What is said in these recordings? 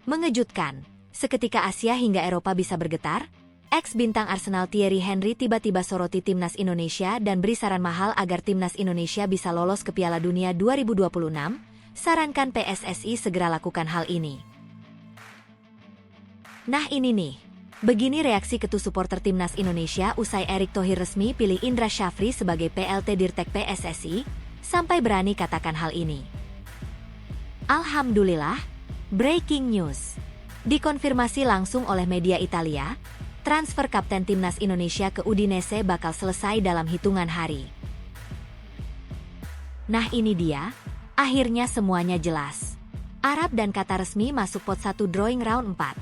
Mengejutkan, seketika Asia hingga Eropa bisa bergetar, ex-bintang Arsenal Thierry Henry tiba-tiba soroti timnas Indonesia dan beri saran mahal agar timnas Indonesia bisa lolos ke Piala Dunia 2026, sarankan PSSI segera lakukan hal ini. Nah ini nih, begini reaksi ketua supporter timnas Indonesia usai Erick Thohir resmi pilih Indra Syafri sebagai PLT Dirtek PSSI, sampai berani katakan hal ini. Alhamdulillah, breaking news. Dikonfirmasi langsung oleh media Italia, transfer kapten timnas Indonesia ke Udinese bakal selesai dalam hitungan hari. Nah ini dia, akhirnya semuanya jelas. Arab dan Qatar resmi masuk pot 1 drawing round 4.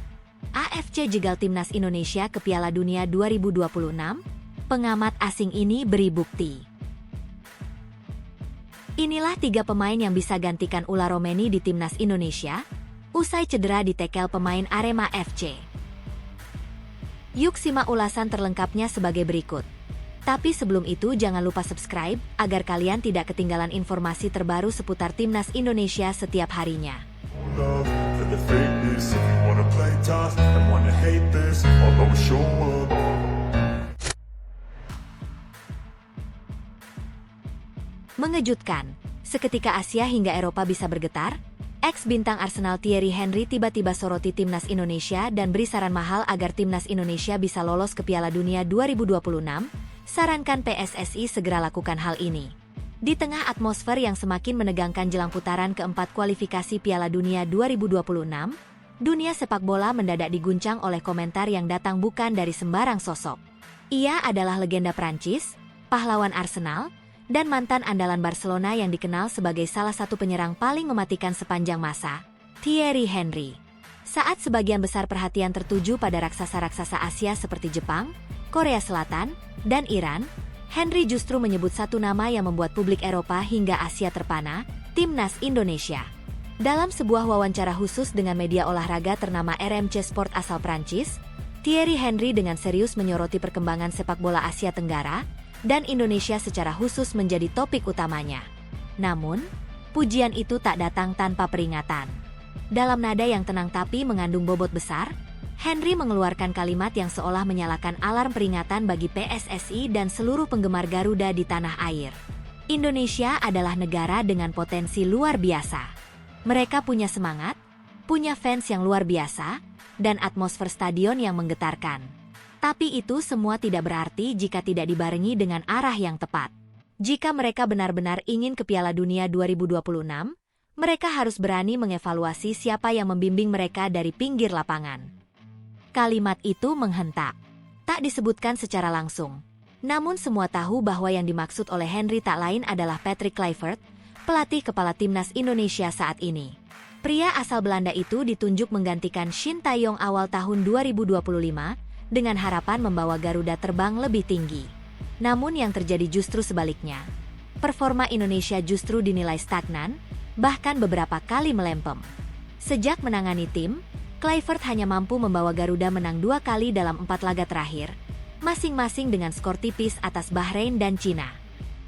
AFC jegal timnas Indonesia ke Piala Dunia 2026, pengamat asing ini beri bukti. Inilah 3 pemain yang bisa gantikan Ula Romeni di timnas Indonesia, usai cedera ditekel pemain Arema FC. Yuk simak ulasan terlengkapnya sebagai berikut. Tapi sebelum itu jangan lupa subscribe, agar kalian tidak ketinggalan informasi terbaru seputar timnas Indonesia setiap harinya. Mengejutkan, seketika Asia hingga Eropa bisa bergetar, ex-bintang Arsenal Thierry Henry tiba-tiba soroti timnas Indonesia dan beri saran mahal agar timnas Indonesia bisa lolos ke Piala Dunia 2026, sarankan PSSI segera lakukan hal ini. Di tengah atmosfer yang semakin menegangkan jelang putaran keempat kualifikasi Piala Dunia 2026, dunia sepak bola mendadak diguncang oleh komentar yang datang bukan dari sembarang sosok. Ia adalah legenda Prancis, pahlawan Arsenal, dan mantan andalan Barcelona yang dikenal sebagai salah satu penyerang paling mematikan sepanjang masa, Thierry Henry. Saat sebagian besar perhatian tertuju pada raksasa-raksasa Asia seperti Jepang, Korea Selatan, dan Iran, Henry justru menyebut satu nama yang membuat publik Eropa hingga Asia terpana, timnas Indonesia. Dalam sebuah wawancara khusus dengan media olahraga ternama RMC Sport asal Prancis, Thierry Henry dengan serius menyoroti perkembangan sepak bola Asia Tenggara, dan Indonesia secara khusus menjadi topik utamanya. Namun, pujian itu tak datang tanpa peringatan. Dalam nada yang tenang tapi mengandung bobot besar, Henry mengeluarkan kalimat yang seolah menyalakan alarm peringatan bagi PSSI dan seluruh penggemar Garuda di tanah air. Indonesia adalah negara dengan potensi luar biasa. Mereka punya semangat, punya fans yang luar biasa, dan atmosfer stadion yang menggetarkan. Tapi itu semua tidak berarti jika tidak dibarengi dengan arah yang tepat. Jika mereka benar-benar ingin ke Piala Dunia 2026, mereka harus berani mengevaluasi siapa yang membimbing mereka dari pinggir lapangan. Kalimat itu menghentak. Tak disebutkan secara langsung. Namun semua tahu bahwa yang dimaksud oleh Henry tak lain adalah Patrick Kluivert, pelatih kepala timnas Indonesia saat ini. Pria asal Belanda itu ditunjuk menggantikan Shin Tae-yong awal tahun 2025, dengan harapan membawa Garuda terbang lebih tinggi. Namun yang terjadi justru sebaliknya. Performa Indonesia justru dinilai stagnan, bahkan beberapa kali melempem. Sejak menangani tim, Kluivert hanya mampu membawa Garuda menang 2 kali dalam 4 laga terakhir, masing-masing dengan skor tipis atas Bahrain dan Cina.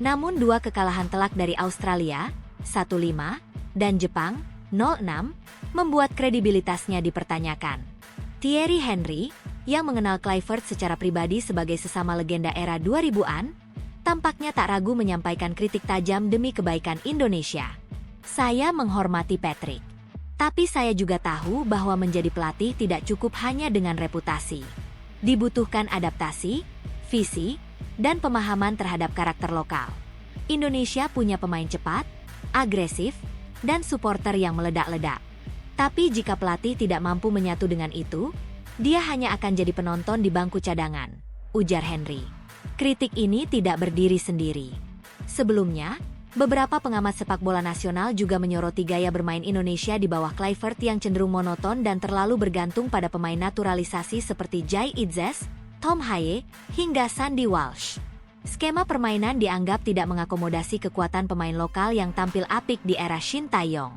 Namun 2 kekalahan telak dari Australia, 1-5, dan Jepang, 0-6, membuat kredibilitasnya dipertanyakan. Thierry Henry, yang mengenal Kluivert secara pribadi sebagai sesama legenda era 2000-an, tampaknya tak ragu menyampaikan kritik tajam demi kebaikan Indonesia. Saya menghormati Patrick. Tapi saya juga tahu bahwa menjadi pelatih tidak cukup hanya dengan reputasi. Dibutuhkan adaptasi, visi, dan pemahaman terhadap karakter lokal. Indonesia punya pemain cepat, agresif, dan supporter yang meledak-ledak. Tapi jika pelatih tidak mampu menyatu dengan itu, dia hanya akan jadi penonton di bangku cadangan, ujar Henry. Kritik ini tidak berdiri sendiri. Sebelumnya, beberapa pengamat sepak bola nasional juga menyoroti gaya bermain Indonesia di bawah Kluivert yang cenderung monoton dan terlalu bergantung pada pemain naturalisasi seperti Jai Itzes, Tom Haye, hingga Sandy Walsh. Skema permainan dianggap tidak mengakomodasi kekuatan pemain lokal yang tampil apik di era Shin Tae-yong.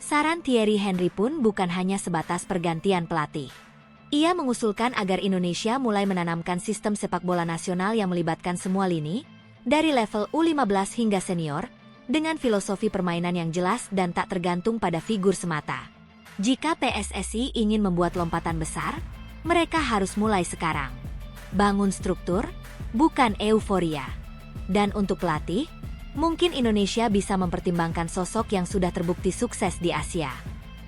Saran Thierry Henry pun bukan hanya sebatas pergantian pelatih. Ia mengusulkan agar Indonesia mulai menanamkan sistem sepak bola nasional yang melibatkan semua lini, dari level U15 hingga senior, dengan filosofi permainan yang jelas dan tak tergantung pada figur semata. Jika PSSI ingin membuat lompatan besar, mereka harus mulai sekarang. Bangun struktur, bukan euforia. Dan untuk pelatih, mungkin Indonesia bisa mempertimbangkan sosok yang sudah terbukti sukses di Asia,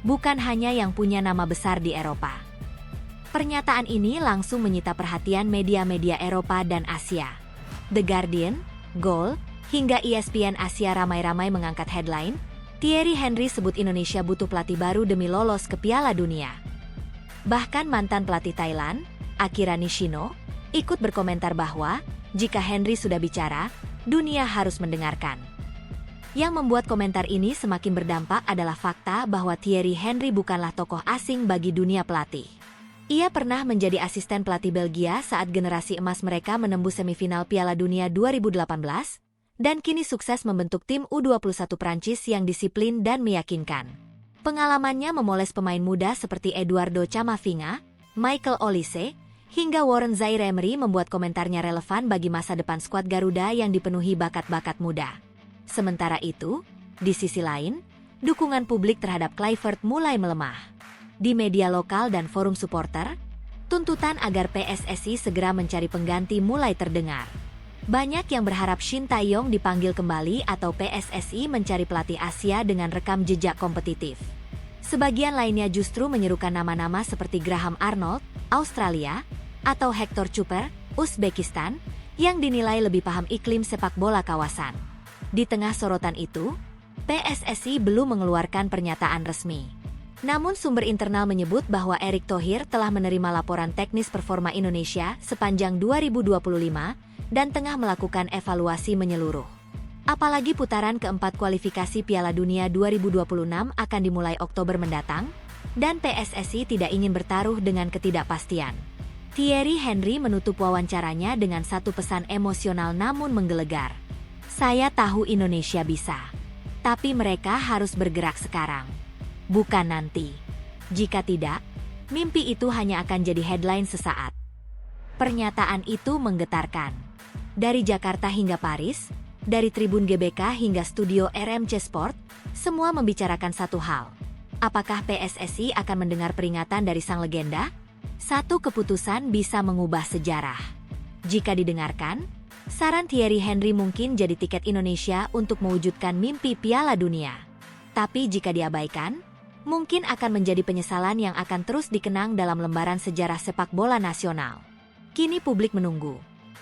bukan hanya yang punya nama besar di Eropa. Pernyataan ini langsung menyita perhatian media-media Eropa dan Asia. The Guardian, Goal, hingga ESPN Asia ramai-ramai mengangkat headline, Thierry Henry sebut Indonesia butuh pelatih baru demi lolos ke Piala Dunia. Bahkan mantan pelatih Thailand, Akira Nishino, ikut berkomentar bahwa, jika Henry sudah bicara, dunia harus mendengarkan. Yang membuat komentar ini semakin berdampak adalah fakta bahwa Thierry Henry bukanlah tokoh asing bagi dunia pelatih. Ia pernah menjadi asisten pelatih Belgia saat generasi emas mereka menembus semifinal Piala Dunia 2018, dan kini sukses membentuk tim U21 Prancis yang disiplin dan meyakinkan. Pengalamannya memoles pemain muda seperti Eduardo Camavinga, Michael Olise, hingga Warren Zaïre-Emery membuat komentarnya relevan bagi masa depan skuad Garuda yang dipenuhi bakat-bakat muda. Sementara itu, di sisi lain, dukungan publik terhadap Kluivert mulai melemah. Di media lokal dan forum supporter, tuntutan agar PSSI segera mencari pengganti mulai terdengar. Banyak yang berharap Shin Tae-yong dipanggil kembali atau PSSI mencari pelatih Asia dengan rekam jejak kompetitif. Sebagian lainnya justru menyerukan nama-nama seperti Graham Arnold, Australia, atau Hector Cuper, Uzbekistan, yang dinilai lebih paham iklim sepak bola kawasan. Di tengah sorotan itu, PSSI belum mengeluarkan pernyataan resmi. Namun sumber internal menyebut bahwa Erick Thohir telah menerima laporan teknis performa Indonesia sepanjang 2025, dan tengah melakukan evaluasi menyeluruh. Apalagi putaran keempat kualifikasi Piala Dunia 2026 akan dimulai Oktober mendatang, dan PSSI tidak ingin bertaruh dengan ketidakpastian. Thierry Henry menutup wawancaranya dengan satu pesan emosional namun menggelegar. Saya tahu Indonesia bisa, tapi mereka harus bergerak sekarang, bukan nanti. Jika tidak, mimpi itu hanya akan jadi headline sesaat. Pernyataan itu menggetarkan. Dari Jakarta hingga Paris, dari Tribun GBK hingga studio RMC Sport, semua membicarakan satu hal. Apakah PSSI akan mendengar peringatan dari sang legenda? Satu keputusan bisa mengubah sejarah. Jika didengarkan, saran Thierry Henry mungkin jadi tiket Indonesia untuk mewujudkan mimpi Piala Dunia. Tapi jika diabaikan, mungkin akan menjadi penyesalan yang akan terus dikenang dalam lembaran sejarah sepak bola nasional. Kini publik menunggu.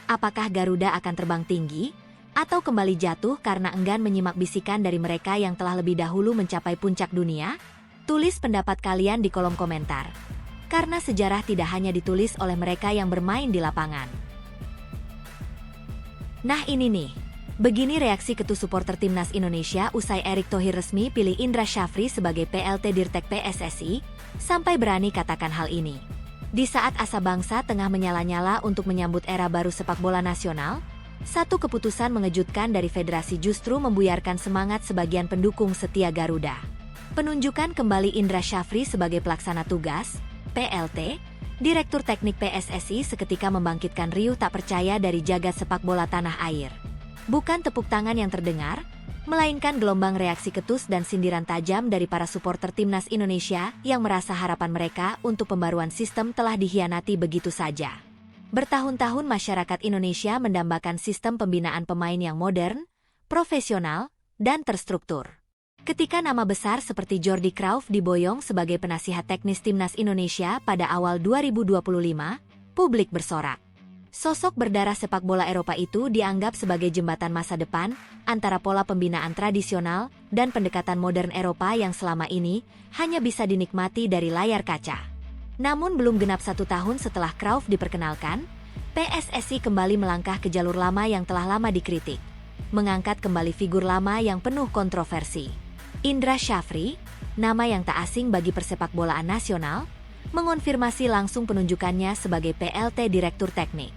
Apakah Garuda akan terbang tinggi, atau kembali jatuh karena enggan menyimak bisikan dari mereka yang telah lebih dahulu mencapai puncak dunia? Tulis pendapat kalian di kolom komentar. Karena sejarah tidak hanya ditulis oleh mereka yang bermain di lapangan. Nah ini nih, begini reaksi ketua supporter Timnas Indonesia usai Erick Thohir resmi pilih Indra Syafri sebagai PLT Dirtek PSSI, sampai berani katakan hal ini. Di saat asa bangsa tengah menyala-nyala untuk menyambut era baru sepak bola nasional, satu keputusan mengejutkan dari federasi justru membuyarkan semangat sebagian pendukung setia Garuda. Penunjukan kembali Indra Syafri sebagai pelaksana tugas, PLT, Direktur Teknik PSSI seketika membangkitkan riuh tak percaya dari jagat sepak bola tanah air. Bukan tepuk tangan yang terdengar, melainkan gelombang reaksi ketus dan sindiran tajam dari para supporter Timnas Indonesia yang merasa harapan mereka untuk pembaruan sistem telah dikhianati begitu saja. Bertahun-tahun masyarakat Indonesia mendambakan sistem pembinaan pemain yang modern, profesional, dan terstruktur. Ketika nama besar seperti Jordi Cruyff diboyong sebagai penasihat teknis Timnas Indonesia pada awal 2025, publik bersorak. Sosok berdarah sepak bola Eropa itu dianggap sebagai jembatan masa depan antara pola pembinaan tradisional dan pendekatan modern Eropa yang selama ini hanya bisa dinikmati dari layar kaca. Namun belum genap 1 tahun setelah Cruyff diperkenalkan, PSSI kembali melangkah ke jalur lama yang telah lama dikritik, mengangkat kembali figur lama yang penuh kontroversi. Indra Syafri, nama yang tak asing bagi persepak bolaan nasional, mengonfirmasi langsung penunjukannya sebagai PLT Direktur Teknik.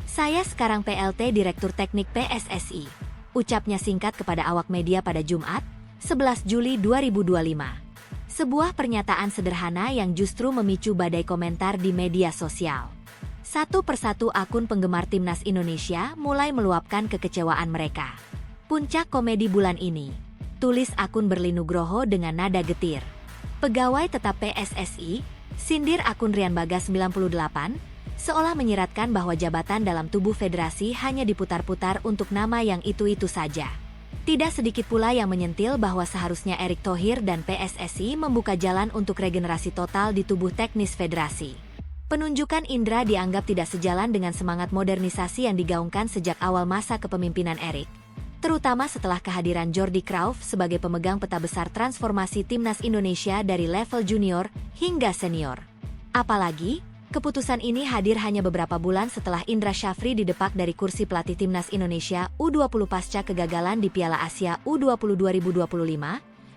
Saya sekarang PLT Direktur Teknik PSSI, ucapnya singkat kepada awak media pada Jumat, 11 Juli 2025. Sebuah pernyataan sederhana yang justru memicu badai komentar di media sosial. Satu persatu akun penggemar Timnas Indonesia mulai meluapkan kekecewaan mereka. Puncak komedi bulan ini, tulis akun Berli Nugroho dengan nada getir. Pegawai tetap PSSI, sindir akun Rian Bagas 98, seolah menyiratkan bahwa jabatan dalam tubuh federasi hanya diputar-putar untuk nama yang itu-itu saja. Tidak sedikit pula yang menyentil bahwa seharusnya Erick Thohir dan PSSI membuka jalan untuk regenerasi total di tubuh teknis federasi. Penunjukan Indra dianggap tidak sejalan dengan semangat modernisasi yang digaungkan sejak awal masa kepemimpinan Erick, terutama setelah kehadiran Jordi Cruyff sebagai pemegang peta besar transformasi timnas Indonesia dari level junior hingga senior. Apalagi, keputusan ini hadir hanya beberapa bulan setelah Indra Syafri didepak dari kursi pelatih timnas Indonesia U20 pasca kegagalan di Piala Asia U20 2025,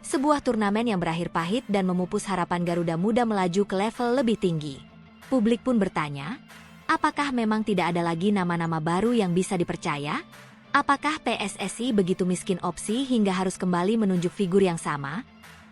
sebuah turnamen yang berakhir pahit dan memupus harapan Garuda Muda melaju ke level lebih tinggi. Publik pun bertanya, apakah memang tidak ada lagi nama-nama baru yang bisa dipercaya? Apakah PSSI begitu miskin opsi hingga harus kembali menunjuk figur yang sama?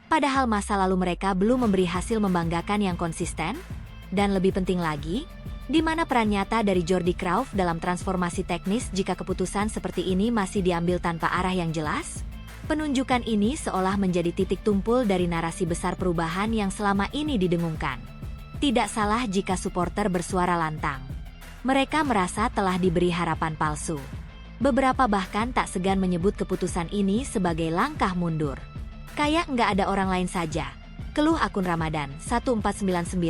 Padahal masa lalu mereka belum memberi hasil membanggakan yang konsisten? Dan lebih penting lagi, di mana peran nyata dari Jordi Cruyff dalam transformasi teknis jika keputusan seperti ini masih diambil tanpa arah yang jelas? Penunjukan ini seolah menjadi titik tumpul dari narasi besar perubahan yang selama ini didengungkan. Tidak salah jika supporter bersuara lantang. Mereka merasa telah diberi harapan palsu. Beberapa bahkan tak segan menyebut keputusan ini sebagai langkah mundur. Kayak nggak ada orang lain saja. Keluh akun Ramadan 1499,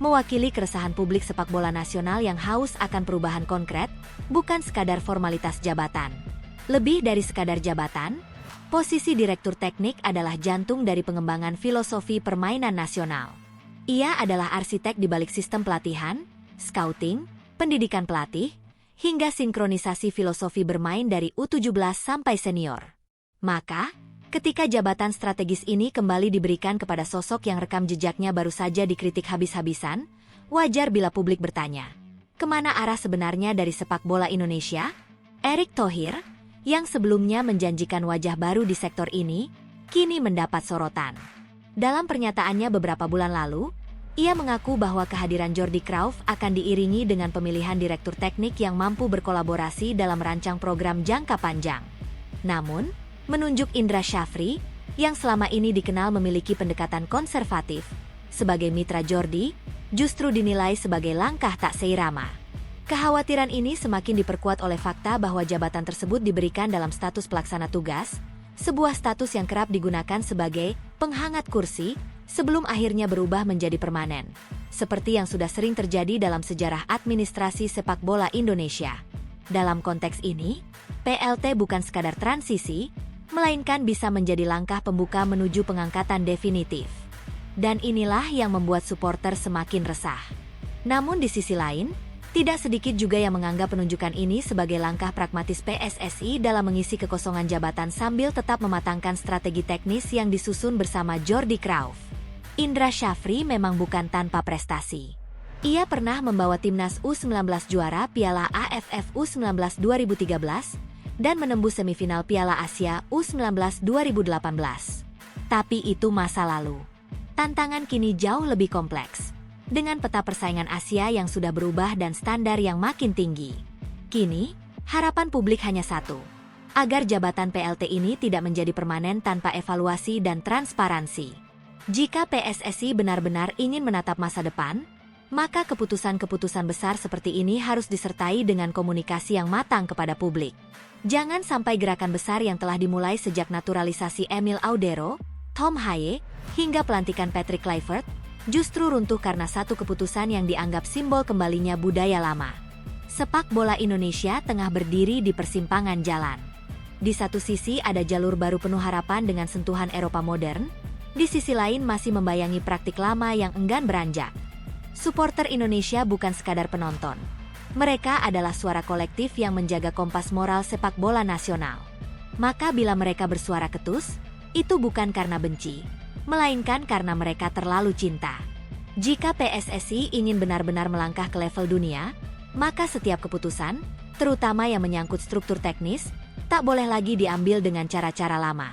mewakili keresahan publik sepak bola nasional yang haus akan perubahan konkret, bukan sekadar formalitas jabatan. Lebih dari sekadar jabatan, posisi direktur teknik adalah jantung dari pengembangan filosofi permainan nasional. Ia adalah arsitek di balik sistem pelatihan, scouting, pendidikan pelatih, hingga sinkronisasi filosofi bermain dari U17 sampai senior. Maka, ketika jabatan strategis ini kembali diberikan kepada sosok yang rekam jejaknya baru saja dikritik habis-habisan, wajar bila publik bertanya, kemana arah sebenarnya dari sepak bola Indonesia? Erick Thohir, yang sebelumnya menjanjikan wajah baru di sektor ini, kini mendapat sorotan. Dalam pernyataannya beberapa bulan lalu, ia mengaku bahwa kehadiran Jordi Cruyff akan diiringi dengan pemilihan direktur teknik yang mampu berkolaborasi dalam merancang program jangka panjang. Namun, menunjuk Indra Syafri, yang selama ini dikenal memiliki pendekatan konservatif, sebagai mitra Jordi, justru dinilai sebagai langkah tak seirama. Kekhawatiran ini semakin diperkuat oleh fakta bahwa jabatan tersebut diberikan dalam status pelaksana tugas, sebuah status yang kerap digunakan sebagai penghangat kursi, sebelum akhirnya berubah menjadi permanen, seperti yang sudah sering terjadi dalam sejarah administrasi sepak bola Indonesia. Dalam konteks ini, PLT bukan sekadar transisi, melainkan bisa menjadi langkah pembuka menuju pengangkatan definitif. Dan inilah yang membuat supporter semakin resah. Namun di sisi lain, tidak sedikit juga yang menganggap penunjukan ini sebagai langkah pragmatis PSSI dalam mengisi kekosongan jabatan sambil tetap mematangkan strategi teknis yang disusun bersama Jordi Cruyff. Indra Syafri memang bukan tanpa prestasi. Ia pernah membawa timnas U19 juara Piala AFF U19 2013 dan menembus semifinal Piala Asia U19 2018. Tapi itu masa lalu. Tantangan kini jauh lebih kompleks. Dengan peta persaingan Asia yang sudah berubah dan standar yang makin tinggi. Kini, harapan publik hanya satu. Agar jabatan PLT ini tidak menjadi permanen tanpa evaluasi dan transparansi. Jika PSSI benar-benar ingin menatap masa depan, maka keputusan-keputusan besar seperti ini harus disertai dengan komunikasi yang matang kepada publik. Jangan sampai gerakan besar yang telah dimulai sejak naturalisasi Emil Audero, Tom Haye, hingga pelantikan Patrick Kluivert, justru runtuh karena satu keputusan yang dianggap simbol kembalinya budaya lama. Sepak bola Indonesia tengah berdiri di persimpangan jalan. Di satu sisi ada jalur baru penuh harapan dengan sentuhan Eropa modern, di sisi lain masih membayangi praktik lama yang enggan beranjak. Supporter Indonesia bukan sekadar penonton. Mereka adalah suara kolektif yang menjaga kompas moral sepak bola nasional. Maka bila mereka bersuara ketus, itu bukan karena benci, melainkan karena mereka terlalu cinta. Jika PSSI ingin benar-benar melangkah ke level dunia, maka setiap keputusan, terutama yang menyangkut struktur teknis, tak boleh lagi diambil dengan cara-cara lama.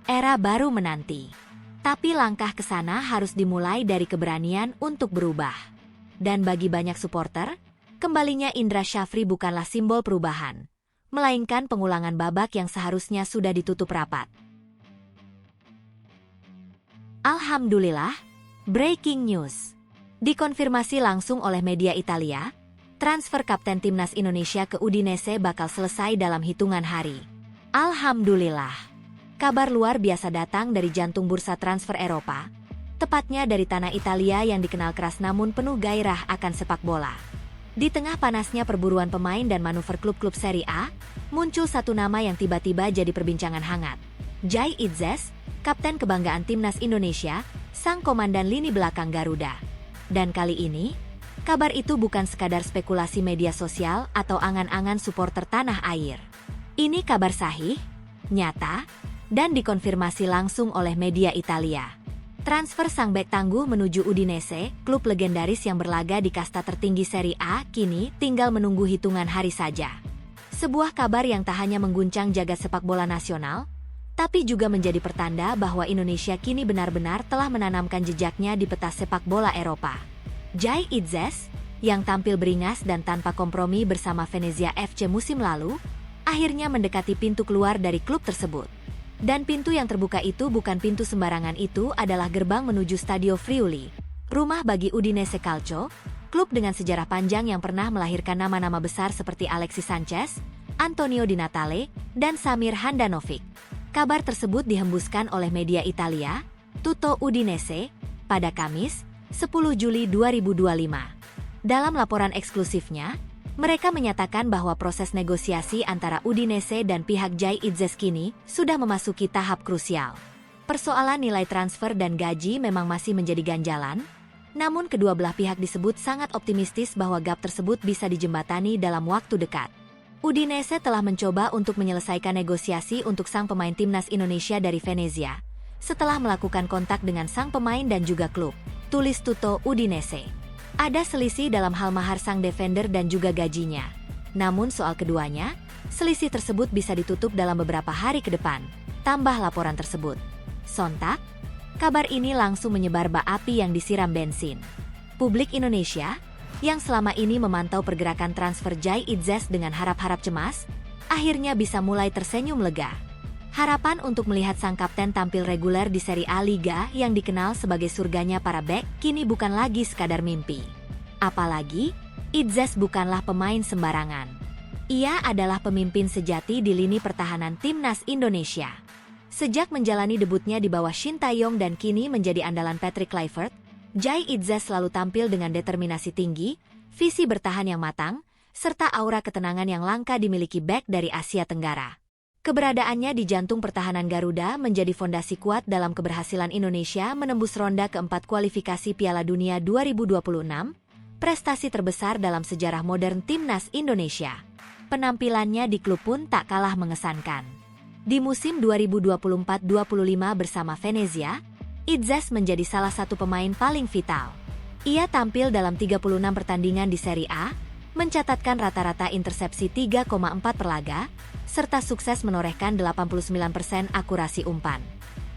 Era baru menanti. Tapi langkah ke sana harus dimulai dari keberanian untuk berubah. Dan bagi banyak supporter, kembalinya Indra Syafri bukanlah simbol perubahan, melainkan pengulangan babak yang seharusnya sudah ditutup rapat. Alhamdulillah, breaking news. Dikonfirmasi langsung oleh media Italia, transfer kapten timnas Indonesia ke Udinese bakal selesai dalam hitungan hari. Alhamdulillah. Kabar luar biasa datang dari jantung bursa transfer Eropa, tepatnya dari tanah Italia yang dikenal keras namun penuh gairah akan sepak bola. Di tengah panasnya perburuan pemain dan manuver klub-klub Serie A, muncul satu nama yang tiba-tiba jadi perbincangan hangat. Jai Itzes, kapten kebanggaan timnas Indonesia, sang komandan lini belakang Garuda. Dan kali ini, kabar itu bukan sekadar spekulasi media sosial atau angan-angan supporter tanah air. Ini kabar sahih, nyata, dan dikonfirmasi langsung oleh media Italia. Transfer sang bek tangguh menuju Udinese, klub legendaris yang berlaga di kasta tertinggi Serie A, kini tinggal menunggu hitungan hari saja. Sebuah kabar yang tak hanya mengguncang jagat sepak bola nasional, tapi juga menjadi pertanda bahwa Indonesia kini benar-benar telah menanamkan jejaknya di peta sepak bola Eropa. Jai Itzes, yang tampil beringas dan tanpa kompromi bersama Venezia FC musim lalu, akhirnya mendekati pintu keluar dari klub tersebut. Dan pintu yang terbuka itu bukan pintu sembarangan, itu adalah gerbang menuju Stadio Friuli, rumah bagi Udinese Calcio, klub dengan sejarah panjang yang pernah melahirkan nama-nama besar seperti Alexis Sanchez, Antonio Di Natale, dan Samir Handanovic. Kabar tersebut dihembuskan oleh media Italia, Tutto Udinese, pada Kamis, 10 Juli 2025. Dalam laporan eksklusifnya, mereka menyatakan bahwa proses negosiasi antara Udinese dan pihak Jai Itzes kini sudah memasuki tahap krusial. Persoalan nilai transfer dan gaji memang masih menjadi ganjalan, namun kedua belah pihak disebut sangat optimistis bahwa gap tersebut bisa dijembatani dalam waktu dekat. Udinese telah mencoba untuk menyelesaikan negosiasi untuk sang pemain timnas Indonesia dari Venezia, setelah melakukan kontak dengan sang pemain dan juga klub, tulis Tutto Udinese. Ada selisih dalam hal mahar sang defender dan juga gajinya. Namun soal keduanya, selisih tersebut bisa ditutup dalam beberapa hari ke depan, tambah laporan tersebut. Sontak, kabar ini langsung menyebar bak api yang disiram bensin. Publik Indonesia, yang selama ini memantau pergerakan transfer Jai Itzes dengan harap-harap cemas, akhirnya bisa mulai tersenyum lega. Harapan untuk melihat sang kapten tampil reguler di Serie A Liga yang dikenal sebagai surganya para bek kini bukan lagi sekadar mimpi. Apalagi, Itzes bukanlah pemain sembarangan. Ia adalah pemimpin sejati di lini pertahanan timnas Indonesia. Sejak menjalani debutnya di bawah Shin Tae-yong dan kini menjadi andalan Patrick Kluivert, Jai Itzes selalu tampil dengan determinasi tinggi, visi bertahan yang matang, serta aura ketenangan yang langka dimiliki bek dari Asia Tenggara. Keberadaannya di jantung pertahanan Garuda menjadi fondasi kuat dalam keberhasilan Indonesia menembus ronde keempat kualifikasi Piala Dunia 2026, prestasi terbesar dalam sejarah modern timnas Indonesia. Penampilannya di klub pun tak kalah mengesankan. Di musim 2024-25 bersama Venezia, Itzes menjadi salah satu pemain paling vital. Ia tampil dalam 36 pertandingan di Serie A, mencatatkan rata-rata intersepsi 3,4 per laga, serta sukses menorehkan 89% akurasi umpan.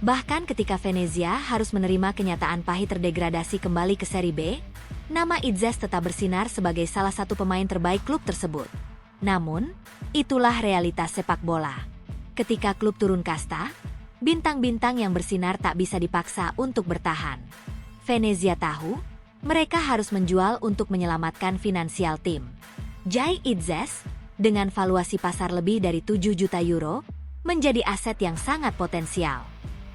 Bahkan ketika Venezia harus menerima kenyataan pahit terdegradasi kembali ke Serie B, nama Itzes tetap bersinar sebagai salah satu pemain terbaik klub tersebut. Namun, itulah realitas sepak bola. Ketika klub turun kasta, bintang-bintang yang bersinar tak bisa dipaksa untuk bertahan. Venezia tahu, mereka harus menjual untuk menyelamatkan finansial tim. Jai Itzes, dengan valuasi pasar lebih dari 7 juta euro, menjadi aset yang sangat potensial.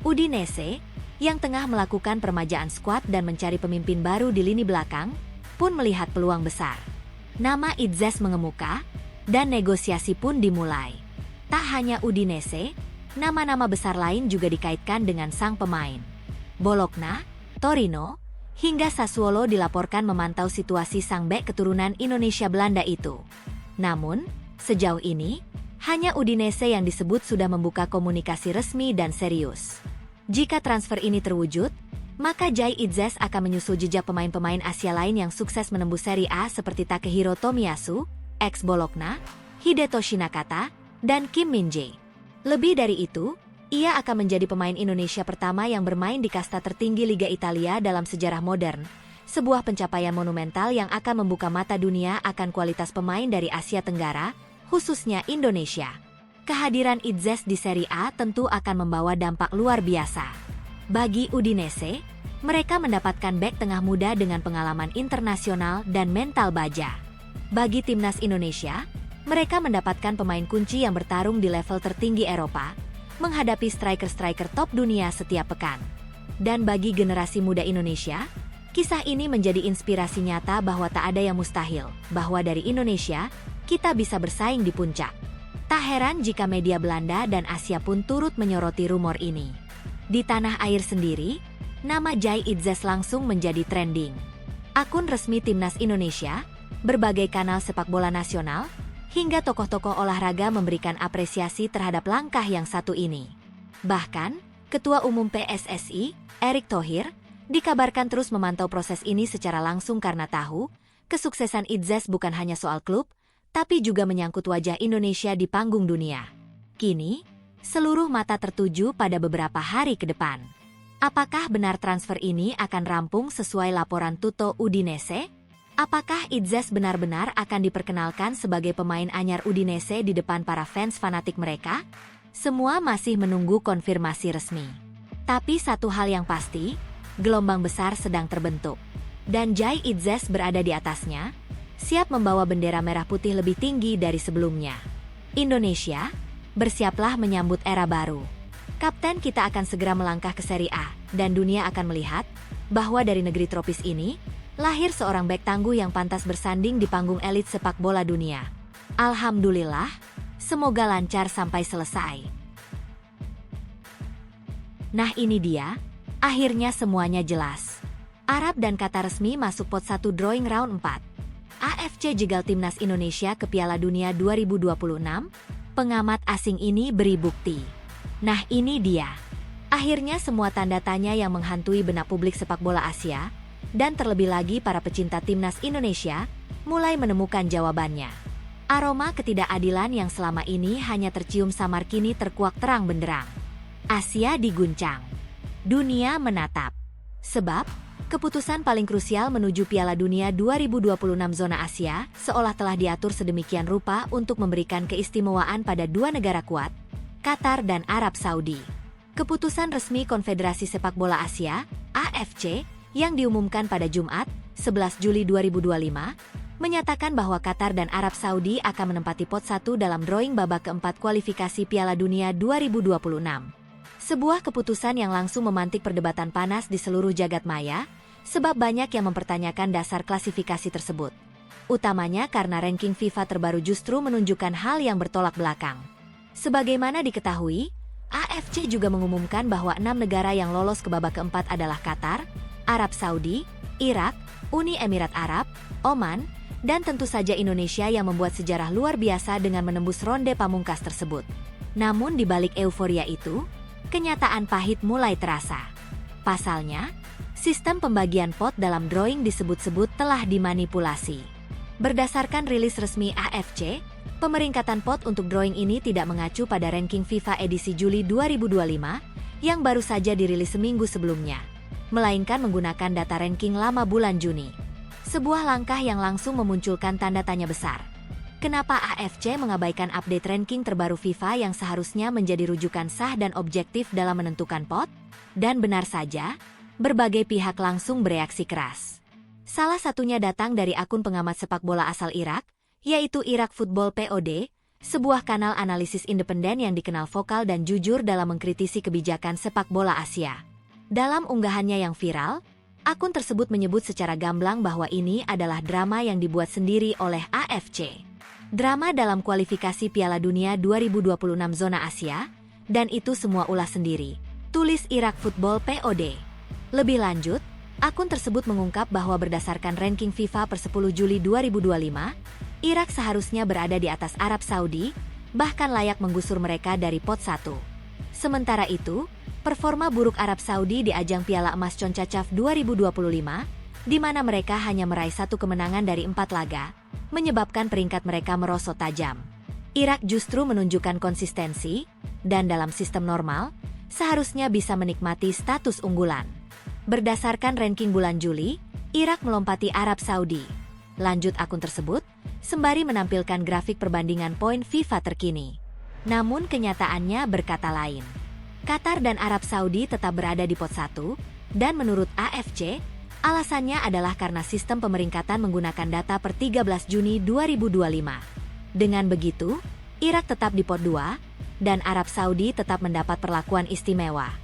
Udinese, yang tengah melakukan permajaan skuad dan mencari pemimpin baru di lini belakang, pun melihat peluang besar. Nama Itzes mengemuka, dan negosiasi pun dimulai. Tak hanya Udinese, nama-nama besar lain juga dikaitkan dengan sang pemain. Bologna, Torino, hingga Sassuolo dilaporkan memantau situasi sang bek keturunan Indonesia Belanda itu. Namun, sejauh ini, hanya Udinese yang disebut sudah membuka komunikasi resmi dan serius. Jika transfer ini terwujud, maka Jai Itzes akan menyusul jejak pemain-pemain Asia lain yang sukses menembus Serie A seperti Takehiro Tomiyasu, ex Bologna, Hidetoshi Nakata, dan Kim Min-jae. Lebih dari itu, ia akan menjadi pemain Indonesia pertama yang bermain di kasta tertinggi Liga Italia dalam sejarah modern, sebuah pencapaian monumental yang akan membuka mata dunia akan kualitas pemain dari Asia Tenggara, khususnya Indonesia. Kehadiran Itzes di Serie A tentu akan membawa dampak luar biasa. Bagi Udinese, mereka mendapatkan bek tengah muda dengan pengalaman internasional dan mental baja. Bagi timnas Indonesia, mereka mendapatkan pemain kunci yang bertarung di level tertinggi Eropa, menghadapi striker-striker top dunia setiap pekan. Dan bagi generasi muda Indonesia, kisah ini menjadi inspirasi nyata bahwa tak ada yang mustahil, bahwa dari Indonesia, kita bisa bersaing di puncak. Tak heran jika media Belanda dan Asia pun turut menyoroti rumor ini. Di tanah air sendiri, nama Jai Itzes langsung menjadi trending. Akun resmi Timnas Indonesia, berbagai kanal sepak bola nasional, hingga tokoh-tokoh olahraga memberikan apresiasi terhadap langkah yang satu ini. Bahkan, Ketua Umum PSSI, Erick Thohir, dikabarkan terus memantau proses ini secara langsung karena tahu, kesuksesan Itzes bukan hanya soal klub, tapi juga menyangkut wajah Indonesia di panggung dunia. Kini, seluruh mata tertuju pada beberapa hari ke depan. Apakah benar transfer ini akan rampung sesuai laporan Tutto Udinese? Apakah Itzes benar-benar akan diperkenalkan sebagai pemain anyar Udinese di depan para fans fanatik mereka? Semua masih menunggu konfirmasi resmi. Tapi satu hal yang pasti, gelombang besar sedang terbentuk. Dan Jai Itzes berada di atasnya, siap membawa bendera merah putih lebih tinggi dari sebelumnya. Indonesia, bersiaplah menyambut era baru. Kapten kita akan segera melangkah ke Serie A, dan dunia akan melihat bahwa dari negeri tropis ini, lahir seorang bek tangguh yang pantas bersanding di panggung elit sepak bola dunia. Alhamdulillah, semoga lancar sampai selesai. Nah ini dia, akhirnya semuanya jelas. Arab dan Qatar resmi masuk pot 1 drawing round 4. AFC jegal timnas Indonesia ke Piala Dunia 2026, pengamat asing ini beri bukti. Nah ini dia, akhirnya semua tanda tanya yang menghantui benak publik sepak bola Asia, dan terlebih lagi para pecinta timnas Indonesia, mulai menemukan jawabannya. Aroma ketidakadilan yang selama ini hanya tercium samar kini terkuak terang benderang. Asia diguncang, dunia menatap. Sebab, keputusan paling krusial menuju Piala Dunia 2026 zona Asia seolah telah diatur sedemikian rupa untuk memberikan keistimewaan pada dua negara kuat, Qatar dan Arab Saudi. Keputusan resmi Konfederasi Sepak Bola Asia, AFC, yang diumumkan pada Jumat, 11 Juli 2025, menyatakan bahwa Qatar dan Arab Saudi akan menempati pot 1 dalam drawing babak keempat kualifikasi Piala Dunia 2026. Sebuah keputusan yang langsung memantik perdebatan panas di seluruh jagat maya, sebab banyak yang mempertanyakan dasar klasifikasi tersebut. Utamanya karena ranking FIFA terbaru justru menunjukkan hal yang bertolak belakang. Sebagaimana diketahui, AFC juga mengumumkan bahwa 6 negara yang lolos ke babak keempat adalah Qatar, Arab Saudi, Irak, Uni Emirat Arab, Oman, dan tentu saja Indonesia yang membuat sejarah luar biasa dengan menembus ronde pamungkas tersebut. Namun di balik euforia itu, kenyataan pahit mulai terasa. Pasalnya, sistem pembagian pot dalam drawing disebut-sebut telah dimanipulasi. Berdasarkan rilis resmi AFC, pemeringkatan pot untuk drawing ini tidak mengacu pada ranking FIFA edisi Juli 2025 yang baru saja dirilis seminggu sebelumnya, melainkan menggunakan data ranking lama bulan Juni. Sebuah langkah yang langsung memunculkan tanda tanya besar. Kenapa AFC mengabaikan update ranking terbaru FIFA yang seharusnya menjadi rujukan sah dan objektif dalam menentukan pot? Dan benar saja, berbagai pihak langsung bereaksi keras. Salah satunya datang dari akun pengamat sepak bola asal Irak, yaitu Irak Football POD, sebuah kanal analisis independen yang dikenal vokal dan jujur dalam mengkritisi kebijakan sepak bola Asia. Dalam unggahannya yang viral, akun tersebut menyebut secara gamblang bahwa ini adalah drama yang dibuat sendiri oleh AFC. Drama dalam kualifikasi Piala Dunia 2026 zona Asia, dan itu semua ulah sendiri, tulis Irak Football POD. Lebih lanjut, akun tersebut mengungkap bahwa berdasarkan ranking FIFA per 10 Juli 2025, Irak seharusnya berada di atas Arab Saudi, bahkan layak menggusur mereka dari pot 1. Sementara itu, performa buruk Arab Saudi di ajang Piala Emas CONCACAF 2025, di mana mereka hanya meraih 1 kemenangan dari 4 laga, menyebabkan peringkat mereka merosot tajam. Irak justru menunjukkan konsistensi, dan dalam sistem normal, seharusnya bisa menikmati status unggulan. Berdasarkan ranking bulan Juli, Irak melompati Arab Saudi. Lanjut akun tersebut, sembari menampilkan grafik perbandingan poin FIFA terkini. Namun kenyataannya berkata lain. Qatar dan Arab Saudi tetap berada di pot 1, dan menurut AFC, alasannya adalah karena sistem pemeringkatan menggunakan data per 13 Juni 2025. Dengan begitu, Irak tetap di pot 2, dan Arab Saudi tetap mendapat perlakuan istimewa.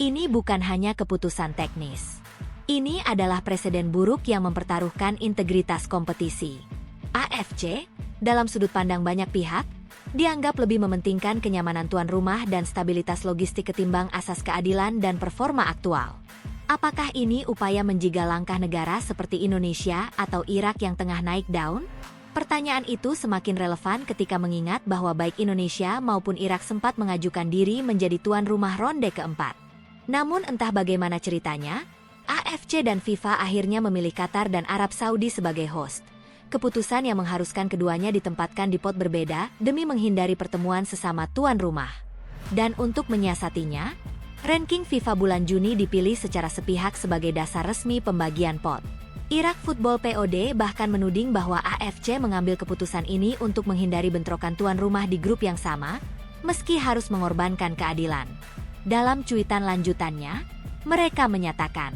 Ini bukan hanya keputusan teknis. Ini adalah presiden buruk yang mempertaruhkan integritas kompetisi. AFC, dalam sudut pandang banyak pihak, dianggap lebih mementingkan kenyamanan tuan rumah dan stabilitas logistik ketimbang asas keadilan dan performa aktual. Apakah ini upaya menjaga langkah negara seperti Indonesia atau Irak yang tengah naik daun? Pertanyaan itu semakin relevan ketika mengingat bahwa baik Indonesia maupun Irak sempat mengajukan diri menjadi tuan rumah ronde keempat. Namun entah bagaimana ceritanya, AFC dan FIFA akhirnya memilih Qatar dan Arab Saudi sebagai host. Keputusan yang mengharuskan keduanya ditempatkan di pot berbeda demi menghindari pertemuan sesama tuan rumah. Dan untuk menyiasatinya, ranking FIFA bulan Juni dipilih secara sepihak sebagai dasar resmi pembagian pot. Irak Football POD bahkan menuding bahwa AFC mengambil keputusan ini untuk menghindari bentrokan tuan rumah di grup yang sama, meski harus mengorbankan keadilan. Dalam cuitan lanjutannya, mereka menyatakan,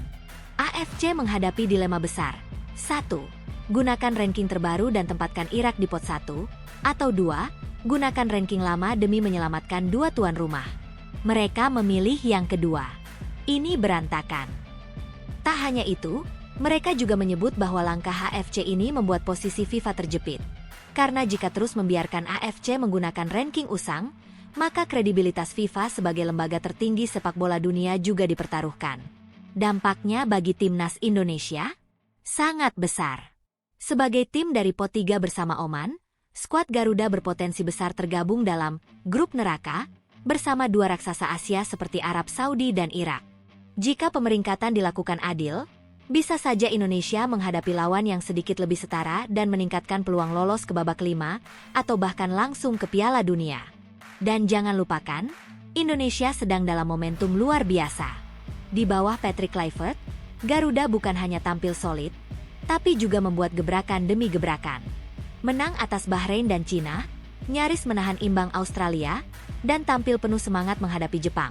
AFC menghadapi dilema besar. 1. Gunakan ranking terbaru dan tempatkan Irak di pot 1, atau 2. Gunakan ranking lama demi menyelamatkan dua tuan rumah. Mereka memilih yang kedua. Ini berantakan. Tak hanya itu, mereka juga menyebut bahwa langkah AFC ini membuat posisi FIFA terjepit. Karena jika terus membiarkan AFC menggunakan ranking usang, maka kredibilitas FIFA sebagai lembaga tertinggi sepak bola dunia juga dipertaruhkan. Dampaknya bagi timnas Indonesia sangat besar. Sebagai tim dari pot 3 bersama Oman, skuad Garuda berpotensi besar tergabung dalam grup neraka bersama dua raksasa Asia seperti Arab Saudi dan Irak. Jika pemeringkatan dilakukan adil, bisa saja Indonesia menghadapi lawan yang sedikit lebih setara dan meningkatkan peluang lolos ke babak 5 atau bahkan langsung ke Piala Dunia. Dan jangan lupakan, Indonesia sedang dalam momentum luar biasa. Di bawah Patrick Kluivert, Garuda bukan hanya tampil solid, tapi juga membuat gebrakan demi gebrakan. Menang atas Bahrain dan Cina, nyaris menahan imbang Australia, dan tampil penuh semangat menghadapi Jepang.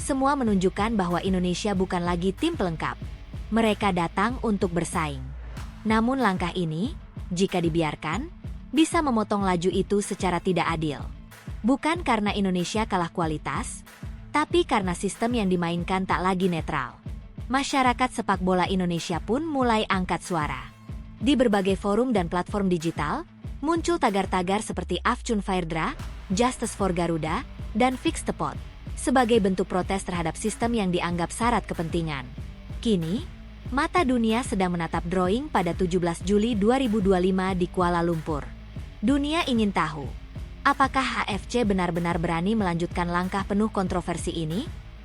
Semua menunjukkan bahwa Indonesia bukan lagi tim pelengkap. Mereka datang untuk bersaing. Namun langkah ini, jika dibiarkan, bisa memotong laju itu secara tidak adil. Bukan karena Indonesia kalah kualitas, tapi karena sistem yang dimainkan tak lagi netral. Masyarakat sepak bola Indonesia pun mulai angkat suara. Di berbagai forum dan platform digital, muncul tagar-tagar seperti Afcun Fairdra, Justice for Garuda, dan Fix the Pot, sebagai bentuk protes terhadap sistem yang dianggap syarat kepentingan. Kini, mata dunia sedang menatap drawing pada 17 Juli 2025 di Kuala Lumpur. Dunia ingin tahu, apakah AFC benar-benar berani melanjutkan langkah penuh kontroversi ini?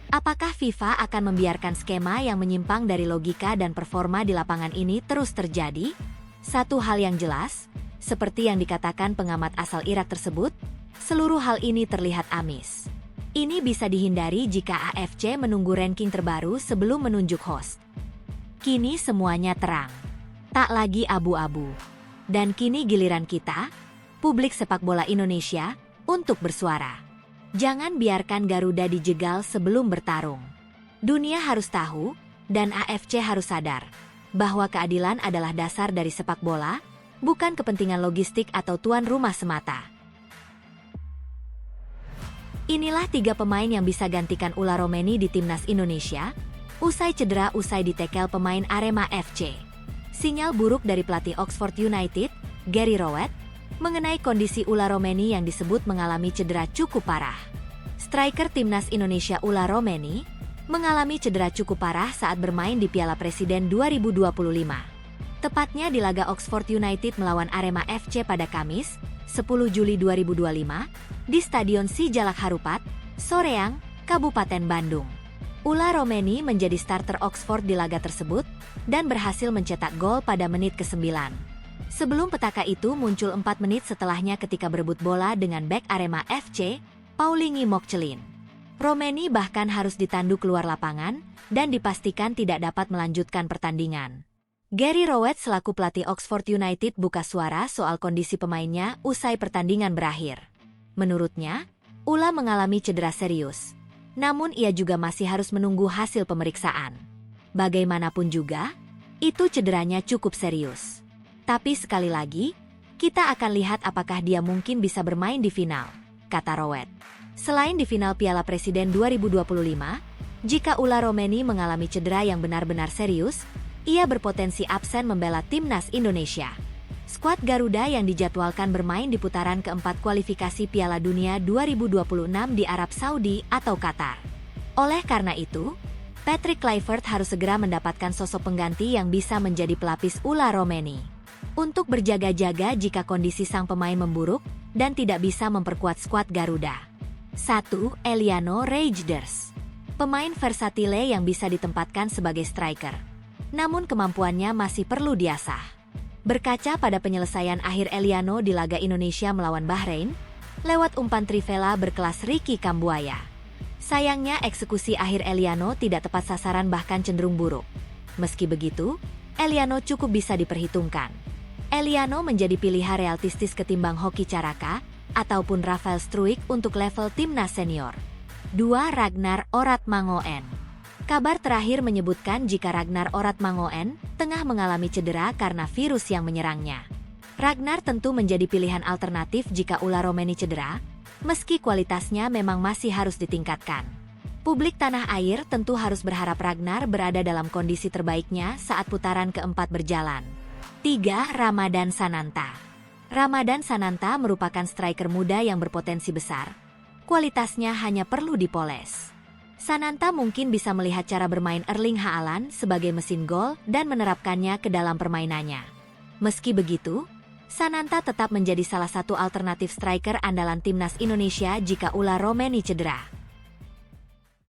Apakah FIFA akan membiarkan skema yang menyimpang dari logika dan performa di lapangan ini terus terjadi? Satu hal yang jelas, seperti yang dikatakan pengamat asal Irak tersebut, seluruh hal ini terlihat amis. Ini bisa dihindari jika AFC menunggu ranking terbaru sebelum menunjuk host. Kini semuanya terang, tak lagi abu-abu. Dan kini giliran kita, publik sepak bola Indonesia, untuk bersuara. Jangan biarkan Garuda dijegal sebelum bertarung. Dunia harus tahu, dan AFC harus sadar, bahwa keadilan adalah dasar dari sepak bola, bukan kepentingan logistik atau tuan rumah semata. Inilah 3 pemain yang bisa gantikan Ula Romeni di timnas Indonesia, usai cedera usai ditekel pemain Arema FC. Sinyal buruk dari pelatih Oxford United, Gary Rowett, mengenai kondisi Ula Romeni yang disebut mengalami cedera cukup parah. Striker timnas Indonesia Ula Romeni mengalami cedera cukup parah saat bermain di Piala Presiden 2025. Tepatnya di laga Oxford United melawan Arema FC pada Kamis, 10 Juli 2025, di Stadion Sijalak Harupat, Soreang, Kabupaten Bandung. Ula Romeni menjadi starter Oxford di laga tersebut dan berhasil mencetak gol pada menit ke-9. Sebelum petaka itu muncul 4 menit setelahnya ketika berebut bola dengan bek Arema FC, Paulingi Mokcelin. Romeni bahkan harus ditanduk keluar lapangan dan dipastikan tidak dapat melanjutkan pertandingan. Gary Rowett selaku pelatih Oxford United buka suara soal kondisi pemainnya usai pertandingan berakhir. Menurutnya, Ula mengalami cedera serius, Namun ia juga masih harus menunggu hasil pemeriksaan. Bagaimanapun juga, itu cederanya cukup serius. Tapi sekali lagi, kita akan lihat apakah dia mungkin bisa bermain di final, kata Rowett. Selain di final Piala Presiden 2025, jika Ula Romeni mengalami cedera yang benar-benar serius, ia berpotensi absen membela timnas Indonesia. Skuad Garuda yang dijadwalkan bermain di putaran keempat kualifikasi Piala Dunia 2026 di Arab Saudi atau Qatar. Oleh karena itu, Patrick Kluivert harus segera mendapatkan sosok pengganti yang bisa menjadi pelapis Ula Romeni. Untuk berjaga-jaga jika kondisi sang pemain memburuk dan tidak bisa memperkuat skuad Garuda. 1. Eliano Reijnders. Pemain versatile yang bisa ditempatkan sebagai striker. Namun kemampuannya masih perlu diasah. Berkaca pada penyelesaian akhir Eliano di laga Indonesia melawan Bahrain, lewat umpan Trivela berkelas Ricky Kambuaya. Sayangnya eksekusi akhir Eliano tidak tepat sasaran bahkan cenderung buruk. Meski begitu, Eliano cukup bisa diperhitungkan. Eliano menjadi pilihan realistis ketimbang Hoki Caraka ataupun Rafael Struijk untuk level timnas senior. 2. Ragnar Oratmangoen. Kabar terakhir menyebutkan jika Ragnar Oratmangoen tengah mengalami cedera karena virus yang menyerangnya. Ragnar tentu menjadi pilihan alternatif jika Ula Romeni cedera, meski kualitasnya memang masih harus ditingkatkan. Publik tanah air tentu harus berharap Ragnar berada dalam kondisi terbaiknya saat putaran keempat berjalan. 3. Ramadan Sananta. Ramadan Sananta merupakan striker muda yang berpotensi besar. Kualitasnya hanya perlu dipoles. Sananta mungkin bisa melihat cara bermain Erling Haaland sebagai mesin gol dan menerapkannya ke dalam permainannya. Meski begitu, Sananta tetap menjadi salah satu alternatif striker andalan timnas Indonesia jika Ula Romeni cedera.